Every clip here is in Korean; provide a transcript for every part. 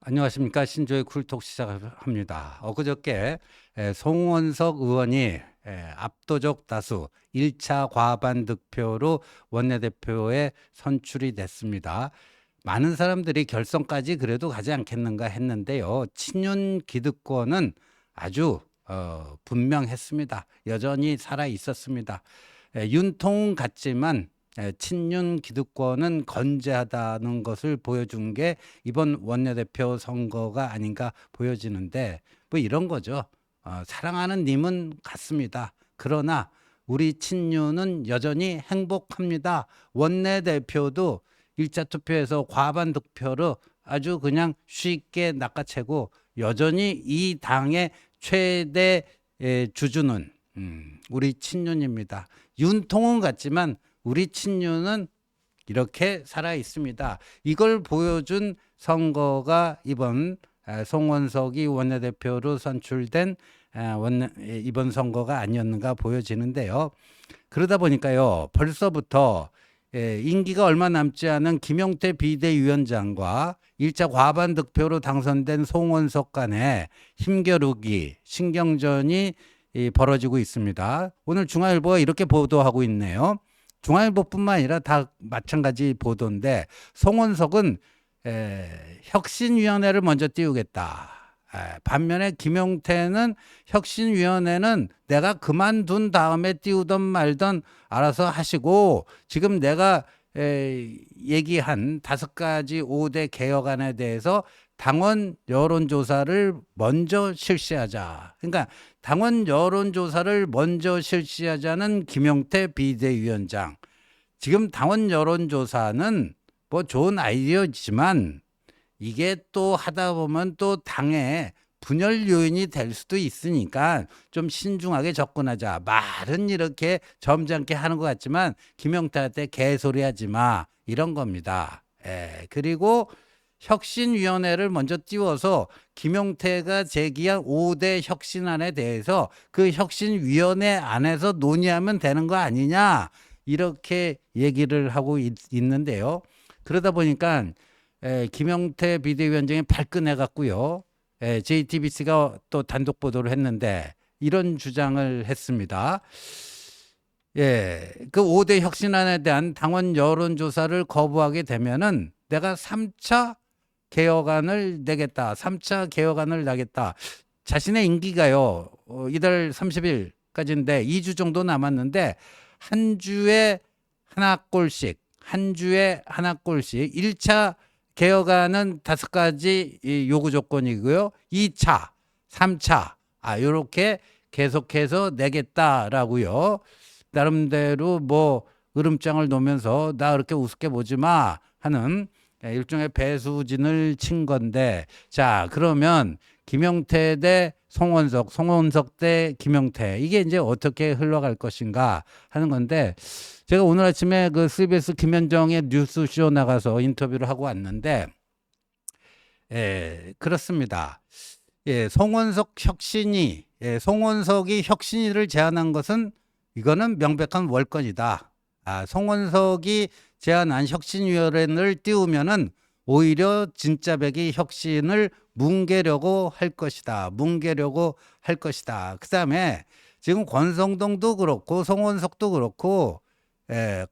안녕하십니까. 신조의 쿨톡 시작합니다. 엊그저께 송원석 의원이 압도적 다수 1차 과반 득표로 원내대표에 선출이 됐습니다. 많은 사람들이 결선까지 그래도 가지 않겠는가 했는데요. 친윤 기득권은 아주 분명했습니다. 여전히 살아 있었습니다. 윤통 같지만 친윤 기득권은 건재하다는 것을 보여준 게 이번 원내대표 선거가 아닌가 보여지는데, 뭐 이런 거죠. 사랑하는 님은 같습니다. 그러나 우리 친윤은 여전히 행복합니다. 원내대표도 1차 투표에서 과반 득표로 아주 그냥 쉽게 낚아채고 여전히 이 당의 최대 주주는 우리 친윤입니다. 윤통은 같지만 우리 친윤은 이렇게 살아 있습니다. 이걸 보여준 선거가 이번 송원석이 원내대표로 선출된 이번 선거가 아니었는가 보여지는데요. 그러다 보니까요, 벌써부터 임기가 얼마 남지 않은 김용태 비대위원장과 1차 과반 득표로 당선된 송원석 간의 힘겨루기, 신경전이 벌어지고 있습니다. 오늘 중앙일보가 이렇게 보도하고 있네요. 중앙일보뿐만 아니라 다 마찬가지 보도인데, 송원석은 혁신위원회를 먼저 띄우겠다. 반면에 김용태는 혁신위원회는 내가 그만둔 다음에 띄우던 말던 알아서 하시고, 지금 내가 얘기한 5가지 5대 개혁안에 대해서 당원 여론조사를 먼저 실시하자. 그러니까 당원 여론조사를 먼저 실시하자는 김용태 비대위원장. 지금 당원 여론조사는 뭐 좋은 아이디어지만 이게 또 하다 보면 또 당의 분열 요인이 될 수도 있으니까 좀 신중하게 접근하자. 말은 이렇게 점잖게 하는 것 같지만 김용태한테 개소리 하지 마. 이런 겁니다. 그리고 혁신위원회를 먼저 띄워서 김용태가 제기한 5대 혁신안에 대해서 그 혁신위원회 안에서 논의하면 되는 거 아니냐, 이렇게 얘기를 하고 있는데요. 그러다 보니까 김용태 비대위원장이 발끈해 갖고요, JTBC가 또 단독 보도를 했는데 이런 주장을 했습니다. 그 5대 혁신안에 대한 당원 여론조사를 거부하게 되면은 내가 3차 개혁안을 내겠다. 3차 개혁안을 내겠다. 자신의 임기가요, 이달 30일까지인데 2주 정도 남았는데 한 주에 하나꼴씩 1차 개혁안은 5가지 요구 조건이고요. 2차, 3차 요렇게 계속해서 내겠다라고요. 나름대로 뭐 으름장을 놓으면서 나 그렇게 우습게 보지 마 하는 일종의 배수진을 친 건데, 자, 그러면 김용태 대 송원석, 송원석 대 김용태, 이게 이제 어떻게 흘러갈 것인가 하는 건데, 제가 오늘 아침에 그 CBS 김현정의 뉴스쇼 나가서 인터뷰를 하고 왔는데, 그렇습니다. 송원석 혁신이, 송원석이 혁신위를 제안한 것은 이거는 명백한 월권이다. 송원석이 제안한 혁신위원회를 띄우면은 오히려 진짜 백이 혁신을 뭉개려고 할 것이다. 그 다음에 지금 권성동도 그렇고 송원석도 그렇고,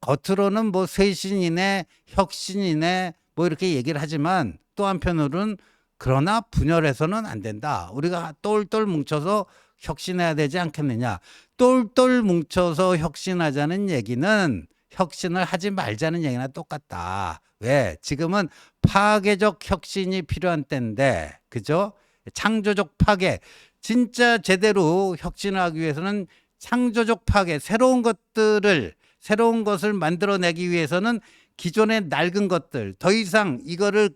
겉으로는 뭐 쇄신이네, 혁신이네, 뭐 이렇게 얘기를 하지만 또 한편으로는 그러나 분열해서는 안 된다. 우리가 똘똘 뭉쳐서 혁신해야 되지 않겠느냐. 똘똘 뭉쳐서 혁신하자는 얘기는 혁신을 하지 말자는 얘기나 똑같다. 왜? 지금은 파괴적 혁신이 필요한 때인데, 그죠? 창조적 파괴. 진짜 제대로 혁신하기 위해서는 창조적 파괴, 새로운 것을 만들어내기 위해서는 기존의 낡은 것들, 더 이상 이거를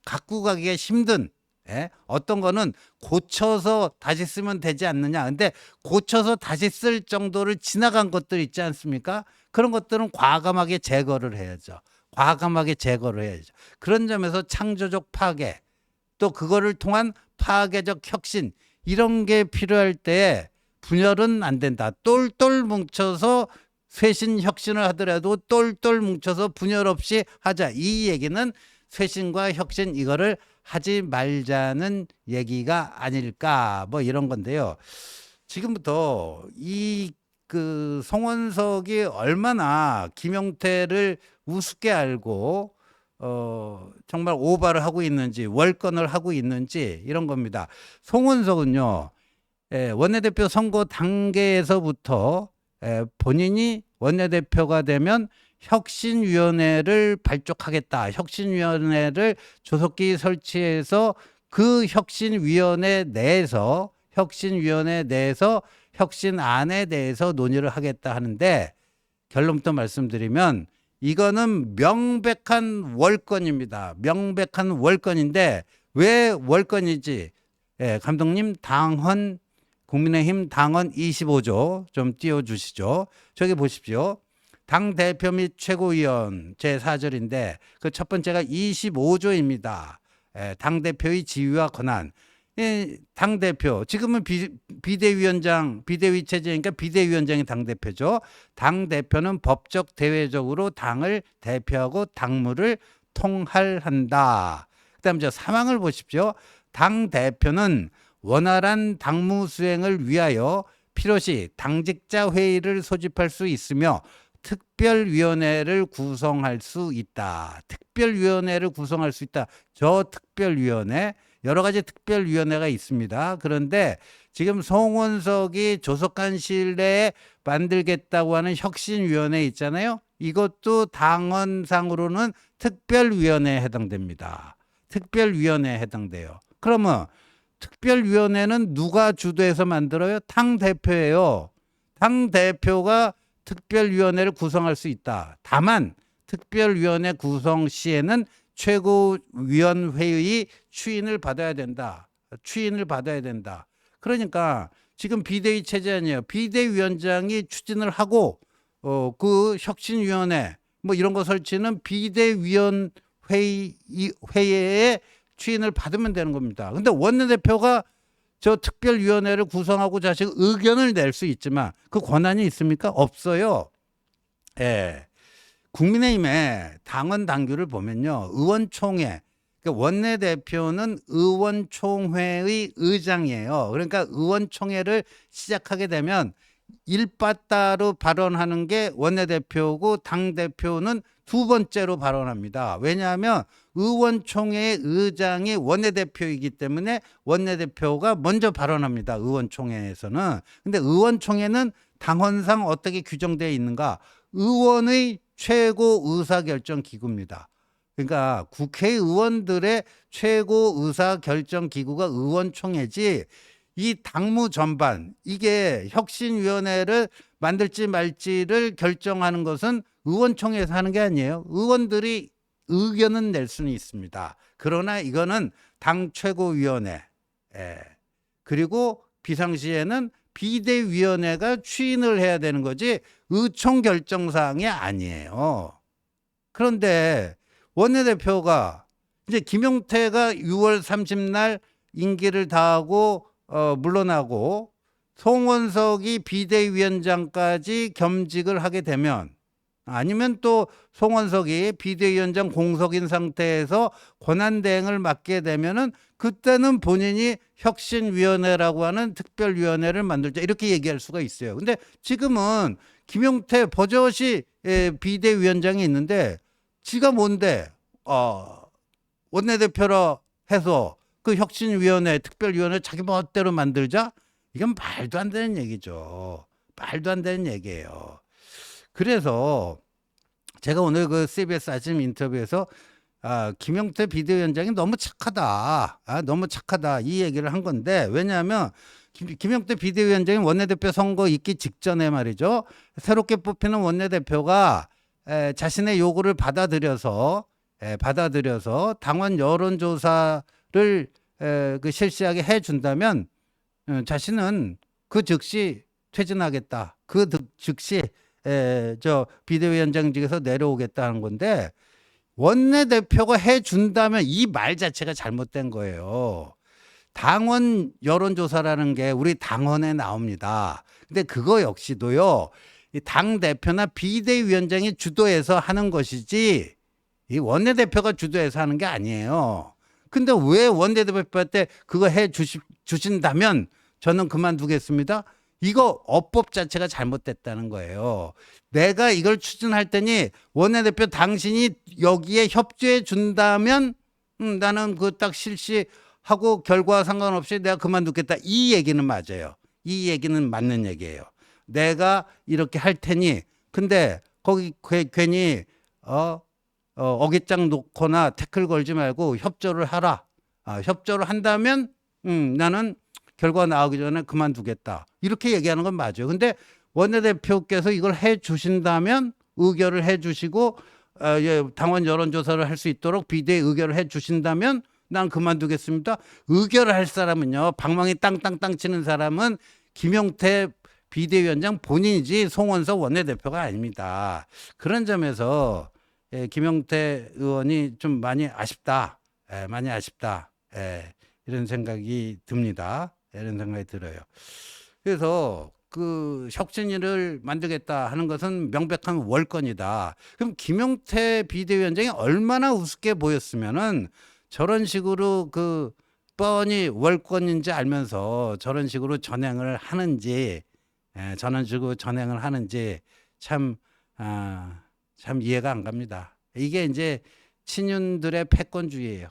갖고 가기가 힘든, 어떤 거는 고쳐서 다시 쓰면 되지 않느냐. 근데 고쳐서 다시 쓸 정도를 지나간 것들 있지 않습니까? 그런 것들은 과감하게 제거를 해야죠. 그런 점에서 창조적 파괴, 또 그거를 통한 파괴적 혁신, 이런 게 필요할 때 분열은 안 된다. 똘똘 뭉쳐서 쇄신 혁신을 하더라도 똘똘 뭉쳐서 분열 없이 하자. 이 얘기는 쇄신과 혁신 이거를 하지 말자는 얘기가 아닐까 뭐 이런 건데요. 지금부터 이 그 송원석이 얼마나 김용태를 우습게 알고 정말 오바를 하고 있는지 월권을 하고 있는지 이런 겁니다. 송원석은요. 원내대표 선거 단계에서부터 본인이 원내대표가 되면 혁신위원회를 발족하겠다. 혁신위원회를 조속히 설치해서 그 혁신위원회 내에서 혁신안에 대해서 논의를 하겠다 하는데 결론부터 말씀드리면 이거는 명백한 월권입니다. 명백한 월권인데 왜 월권이지? 감독님 당헌 국민의힘 당헌 25조 좀 띄워주시죠. 저기 보십시오. 당대표 및 최고위원 제4절인데 그 첫 번째가 25조입니다. 당대표의 지위와 권한. 당대표 지금은 비대위원장 비대위 체제니까 비대위원장이 당대표죠. 당대표는 법적 대외적으로 당을 대표하고 당무를 통할한다. 그다음 저 사망을 보십시오. 당대표는 원활한 당무 수행을 위하여 필요시 당직자 회의를 소집할 수 있으며 특별위원회를 구성할 수 있다. 특별위원회를 구성할 수 있다. 저 특별위원회 여러 가지 특별위원회가 있습니다. 그런데 지금 송원석이 조속한 시일 내에 만들겠다고 하는 혁신위원회 있잖아요. 이것도 당헌상으로는 특별위원회에 해당됩니다. 특별위원회에 해당돼요. 그러면 특별위원회는 누가 주도해서 만들어요? 당대표예요. 당대표가 특별위원회를 구성할 수 있다. 다만 특별위원회 구성 시에는 최고위원회의 추인을 받아야 된다. 그러니까 지금 비대위 체제 아니에요. 비대위원장이 추진을 하고 그 혁신위원회 뭐 이런 거 설치는 비대위원회의 추인을 받으면 되는 겁니다. 근데 원내대표가 저 특별위원회를 구성하고 자식 의견을 낼 수 있지만 그 권한이 있습니까? 없어요. 예. 국민의힘의 당원 당규를 보면요. 의원총회, 그러니까 원내대표는 의원총회의 의장이에요. 그러니까 의원총회를 시작하게 되면 일바따로 발언하는 게 원내대표고 당대표는 두 번째로 발언합니다. 왜냐하면 의원총회의 의장이 원내대표이기 때문에 원내대표가 먼저 발언합니다. 의원총회에서는. 근데 의원총회는 당헌상 어떻게 규정되어 있는가? 의원의 최고 의사결정 기구입니다. 그러니까 국회의원들의 최고 의사결정 기구가 의원총회지 이 당무 전반 이게 혁신위원회를 만들지 말지를 결정하는 것은 의원총회에서 하는 게 아니에요. 의원들이 의견은 낼 수는 있습니다. 그러나 이거는 당 최고위원회 그리고 비상시에는 비대위원회가 추인을 해야 되는 거지 의총결정사항이 아니에요. 그런데 원내대표가 이제 김용태가 6월 30날 임기를 다하고 물러나고 송원석이 비대위원장까지 겸직을 하게 되면 아니면 또 송원석이 비대위원장 공석인 상태에서 권한대행을 맡게 되면은 그때는 본인이 혁신위원회라고 하는 특별위원회를 만들자 이렇게 얘기할 수가 있어요. 근데 지금은 김용태 버젓이 비대위원장이 있는데 지가 뭔데 원내대표라 해서 그 혁신위원회 특별위원회 자기 멋대로 만들자? 이건 말도 안 되는 얘기죠. 말도 안 되는 얘기예요. 그래서 제가 오늘 그 CBS 아침 인터뷰에서 김용태 비대위원장이 너무 착하다. 너무 착하다. 이 얘기를 한 건데 왜냐하면 김용태 비대위원장이 원내대표 선거 있기 직전에 말이죠. 새롭게 뽑히는 원내대표가 자신의 요구를 받아들여서 당원 여론조사를 그 실시하게 해준다면 자신은 그 즉시 퇴진하겠다. 그 즉시 저 비대위원장직에서 내려오겠다는 건데 원내대표가 해준다면 이 말 자체가 잘못된 거예요. 당원 여론조사라는 게 우리 당원에 나옵니다. 근데 그거 역시도요. 당 대표나 비대위원장이 주도해서 하는 것이지 이 원내대표가 주도해서 하는 게 아니에요. 근데 왜 원내대표한테 그거 주신다면 저는 그만두겠습니다. 이거 어법 자체가 잘못됐다는 거예요. 내가 이걸 추진할 테니 원내대표 당신이 여기에 협조해 준다면 나는 그 딱 실시하고 결과와 상관없이 내가 그만두겠다. 이 얘기는 맞아요. 이 얘기는 맞는 얘기예요. 내가 이렇게 할 테니 근데 거기 괜히 어깃장 놓거나 태클 걸지 말고 협조를 하라. 협조를 한다면 나는 결과 나오기 전에 그만두겠다. 이렇게 얘기하는 건 맞아요. 근데 원내대표께서 이걸 해 주신다면 의결을 해 주시고 당원 여론조사를 할 수 있도록 비대위 의결을 해 주신다면 난 그만두겠습니다. 의결을 할 사람은요. 방망이 땅땅땅 치는 사람은 김용태 비대위원장 본인이지 송원석 원내대표가 아닙니다. 그런 점에서 김용태 의원이 좀 많이 아쉽다. 많이 아쉽다. 이런 생각이 듭니다. 이런 생각이 들어요. 그래서 그 혁신위를 만들겠다 하는 것은 명백한 월권이다. 그럼 김용태 비대위원장이 얼마나 우습게 보였으면은 저런 식으로 그 뻔히 월권인지 알면서 저런 식으로 전행을 하는지, 저런 식으로 전행을 하는지 참 이해가 안 갑니다. 이게 이제 친윤들의 패권주의예요.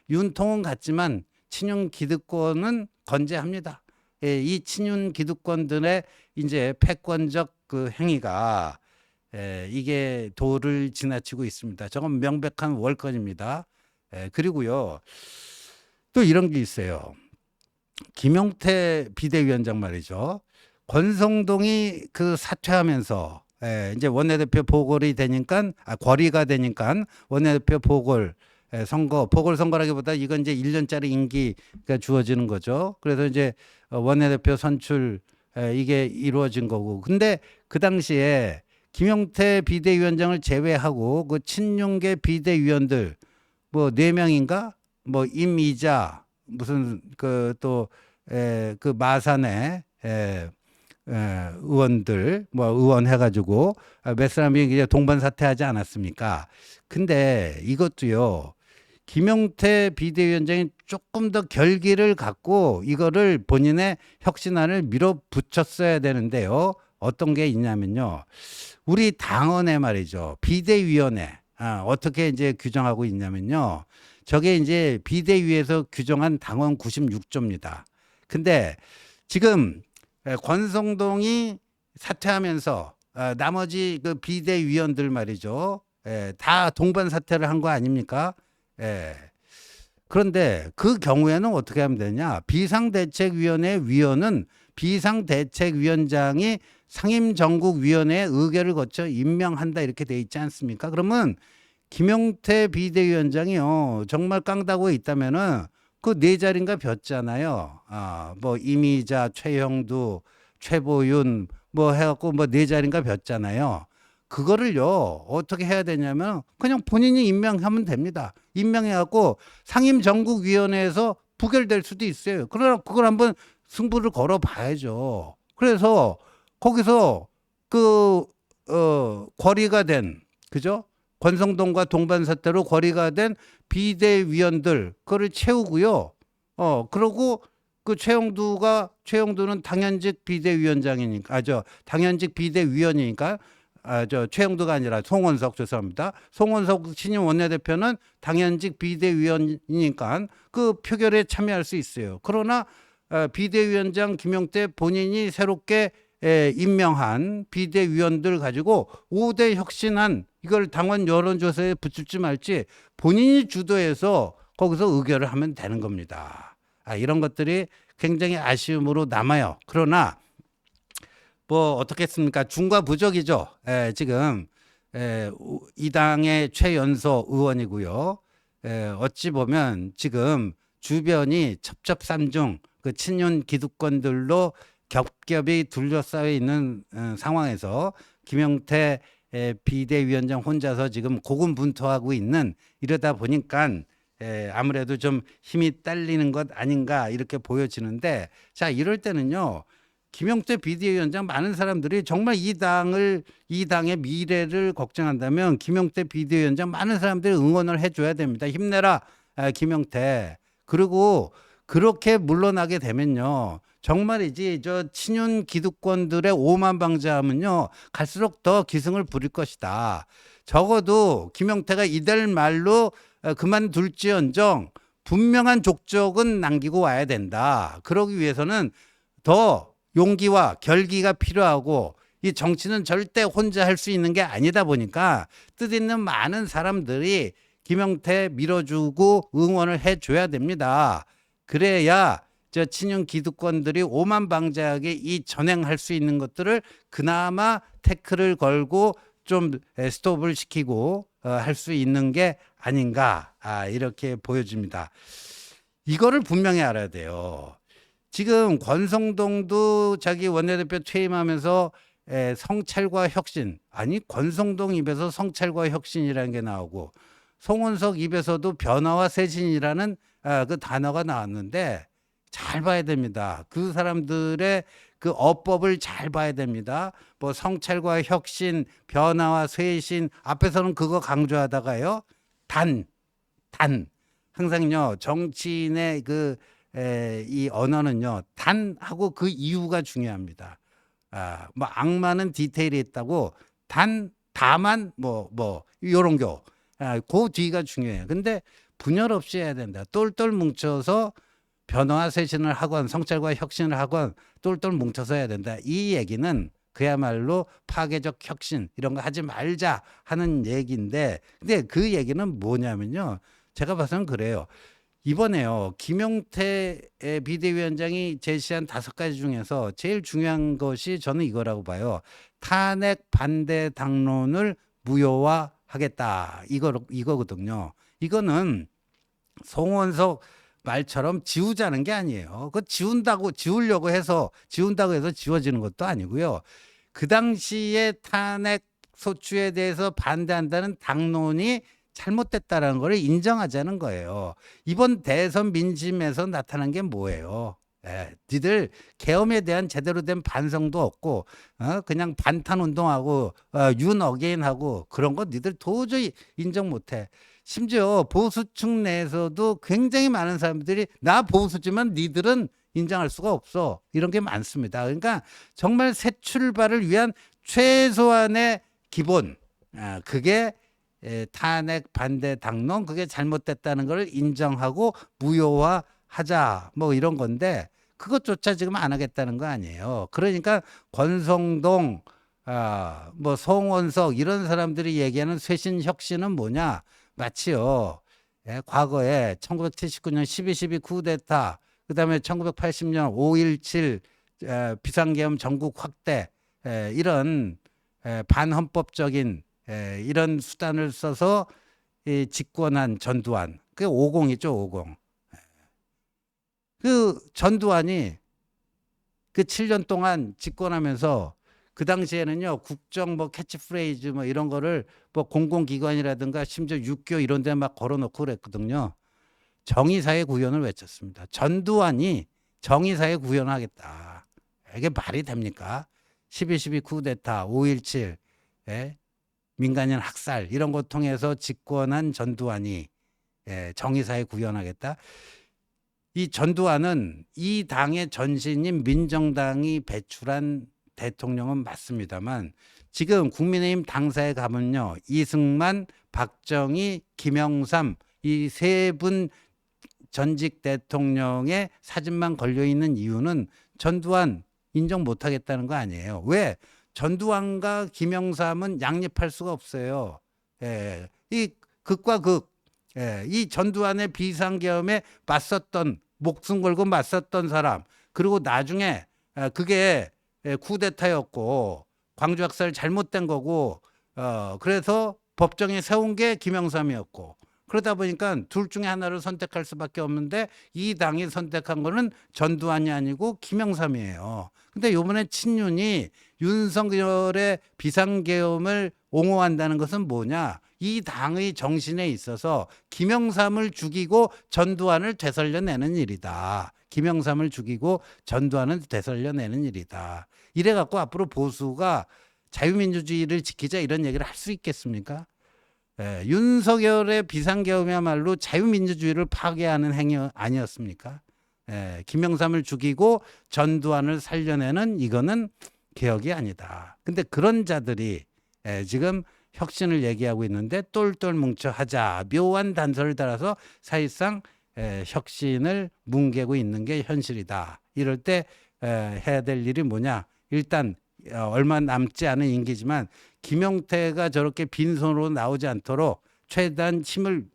윤통은 같지만 친윤 기득권은 건재합니다. 이 친윤 기득권들의 이제 패권적 그 행위가 이게 도를 지나치고 있습니다. 저건 명백한 월권입니다. 그리고요 또 이런 게 있어요. 김용태 비대위원장 말이죠. 권성동이 그 사퇴하면서 이제 원내대표 보궐이 되니까 거리가 되니까 원내대표 보궐 보궐선거라기보다 이건 이제 1년짜리 임기가 주어지는 거죠. 그래서 이제 원내대표 선출 이게 이루어진 거고. 근데 그 당시에 김용태 비대위원장을 제외하고 그 친윤계 비대위원들 뭐 4명인가 뭐 임이자 무슨 그 또 그 마산의 의원들 뭐 의원 해가지고 몇 사람이 이제 동반 사퇴하지 않았습니까? 근데 이것도요. 김용태 비대위원장이 조금 더 결기를 갖고 이거를 본인의 혁신안을 밀어붙였어야 되는데요. 어떤 게 있냐면요. 우리 당원에 말이죠. 비대위원회 어떻게 이제 규정하고 있냐면요. 저게 이제 비대위에서 규정한 당원 96조입니다. 근데 지금 권성동이 사퇴하면서 나머지 그 비대위원들 말이죠. 다 동반 사퇴를 한 거 아닙니까? 그런데 그 경우에는 어떻게 하면 되냐? 비상대책위원회 위원은 비상대책위원장이 상임정국위원회의 의결을 거쳐 임명한다 이렇게 돼 있지 않습니까? 그러면 김용태 비대위원장이요 정말 깡다고 있다면은 그 4자리인가 폈잖아요. 뭐 이미자, 최형두, 최보윤 뭐 해갖고 뭐 4자리인가 폈잖아요. 그거를요 어떻게 해야 되냐면 그냥 본인이 임명하면 됩니다. 임명해갖고 상임정국위원회에서 부결될 수도 있어요. 그러나 그걸 한번 승부를 걸어봐야죠. 그래서 거기서 그 거리가 된 그죠? 권성동과 동반 사태로 거리가 된 비대위원들 그거를 채우고요. 그러고 그 최영두는 당연직 비대위원장이니까 당연직 비대위원이니까 최영두가 아니라 송원석 죄송합니다. 송원석 신임 원내대표는 당연직 비대위원이니까 그 표결에 참여할 수 있어요. 그러나 비대위원장 김용태 본인이 새롭게 임명한 비대위원들 가지고 5대 혁신안 이걸 당원 여론조사에 붙일지 말지 본인이 주도해서 거기서 의결을 하면 되는 겁니다. 이런 것들이 굉장히 아쉬움으로 남아요. 그러나 뭐 어떻겠습니까? 중과 부적이죠. 지금 이 당의 최연소 의원이고요. 어찌 보면 지금 주변이 첩첩산중 그 친윤 기득권들로 겹겹이 둘러싸여 있는 상황에서 김용태 비대위원장 혼자서 지금 고군분투하고 있는 이러다 보니까 아무래도 좀 힘이 딸리는 것 아닌가 이렇게 보여지는데 자 이럴 때는요 김용태 비대위원장 많은 사람들이 정말 이 당의 미래를 걱정한다면 김용태 비대위원장 많은 사람들이 응원을 해줘야 됩니다. 힘내라, 김용태. 그리고 그렇게 물러나게 되면요, 정말이지 저 친윤 기득권들의 오만방자하면요 갈수록 더 기승을 부릴 것이다. 적어도 김용태가 이달 말로 그만둘지언정 분명한 족적은 남기고 와야 된다. 그러기 위해서는 더 용기와 결기가 필요하고, 이 정치는 절대 혼자 할 수 있는 게 아니다 보니까 뜻있는 많은 사람들이 김용태 밀어주고 응원을 해줘야 됩니다. 그래야 저 친윤 기득권들이 오만방자하게 이 전행할 수 있는 것들을 그나마 태클을 걸고 좀 스톱을 시키고 할 수 있는 게 아닌가, 이렇게 보여집니다. 이거를 분명히 알아야 돼요. 지금 권성동도 자기 원내대표 퇴임하면서 성찰과 혁신, 아니 권성동 입에서 성찰과 혁신이라는 게 나오고 송원석 입에서도 변화와 쇄신이라는 그 단어가 나왔는데 잘 봐야 됩니다. 그 사람들의 그 어법을 잘 봐야 됩니다. 뭐 성찰과 혁신, 변화와 쇄신, 앞에서는 그거 강조하다가요, 단 항상요 정치인의 이 언어는요 단하고 그 이유가 중요합니다. 뭐 악마는 디테일이 있다고 다만 요런 거, 그 뒤가 중요해요. 근데 분열 없이 해야 된다. 똘똘 뭉쳐서 변화와 쇄신을 하건 성찰과 혁신을 하건 똘똘 뭉쳐서 해야 된다. 이 얘기는 그야말로 파괴적 혁신 이런 거 하지 말자 하는 얘기인데, 근데 그 얘기는 뭐냐면요, 제가 봐서는 그래요. 이번에요 김용태 비대위원장이 제시한 5가지 중에서 제일 중요한 것이 저는 이거라고 봐요. 탄핵 반대 당론을 무효화하겠다, 이거거든요. 이거는 송원석 말처럼 지우자는 게 아니에요. 그 지우려고 해서 지워지는 것도 아니고요. 그 당시에 탄핵 소추에 대해서 반대한다는 당론이 잘못됐다라는 걸 인정하자는 거예요. 이번 대선 민심에서 나타난 게 뭐예요? 니들 계엄에 대한 제대로 된 반성도 없고 그냥 반탄 운동하고 윤 어게인하고 그런 거 니들 도저히 인정 못해. 심지어 보수층 내에서도 굉장히 많은 사람들이 나 보수지만 니들은 인정할 수가 없어, 이런 게 많습니다. 그러니까 정말 새 출발을 위한 최소한의 기본, 그게 탄핵 반대 당론, 그게 잘못됐다는 걸 인정하고 무효화하자, 뭐 이런 건데 그것조차 지금 안 하겠다는 거 아니에요. 그러니까 권성동, 뭐 송원석 이런 사람들이 얘기하는 쇄신 혁신은 뭐냐, 마치요 과거에 1979년 12.12 쿠데타, 그다음에 1980년 5.17 비상계엄 전국 확대, 이런 반헌법적인 이런 수단을 써서 집권한 전두환, 그게 50이죠, 50. 그 전두환이 그 7년 동안 집권하면서 그 당시에는요 국정 뭐 캐치프레이즈 뭐 이런 거를 뭐 공공기관이라든가 심지어 육교 이런 데 막 걸어놓고 그랬거든요. 정의사회 구현을 외쳤습니다. 전두환이 정의사회 구현하겠다. 이게 말이 됩니까? 12.12 쿠데타, 5.17 민간인 학살 이런 거 통해서 집권한 전두환이 정의사회 구현하겠다. 이 전두환은 이 당의 전신인 민정당이 배출한 대통령은 맞습니다만, 지금 국민의힘 당사에 가면요 이승만, 박정희, 김영삼 이 3분 전직 대통령의 사진만 걸려있는 이유는 전두환 인정 못하겠다는 거 아니에요. 왜? 전두환과 김영삼은 양립할 수가 없어요. 이 극과 극, 이 전두환의 비상계엄에 맞섰던, 목숨 걸고 맞섰던 사람, 그리고 나중에 그게 쿠데타였고 광주학살 잘못된 거고, 그래서 법정에 세운 게 김영삼이었고, 그러다 보니까 둘 중에 하나를 선택할 수밖에 없는데 이 당이 선택한 거는 전두환이 아니고 김영삼이에요. 근데 요번에 친윤이 윤석열의 비상계엄을 옹호한다는 것은 뭐냐? 이 당의 정신에 있어서 김영삼을 죽이고 전두환을 되살려내는 일이다. 김영삼을 죽이고 전두환을 되살려내는 일이다. 이래 갖고 앞으로 보수가 자유민주주의를 지키자 이런 얘기를 할 수 있겠습니까? 윤석열의 비상계엄이야말로 자유민주주의를 파괴하는 행위 아니었습니까? 김영삼을 죽이고 전두환을 살려내는 이거는 개혁이 아니다. 근데 그런 자들이 지금 혁신을 얘기하고 있는데 똘똘 뭉쳐 하자 묘한 단서를 달아서 사실상 혁신을 뭉개고 있는 게 현실이다. 이럴 때 해야 될 일이 뭐냐? 일단 얼마 남지 않은 임기지만 김용태가 저렇게 빈손으로 나오지 않도록 최대한 힘을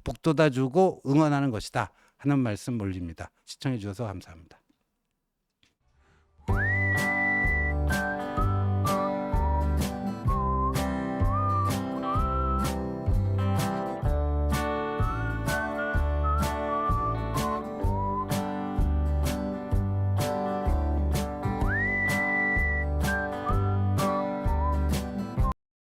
북돋아주고 응원하는 것이다 하는 말씀 올립니다. 시청해 주셔서 감사합니다.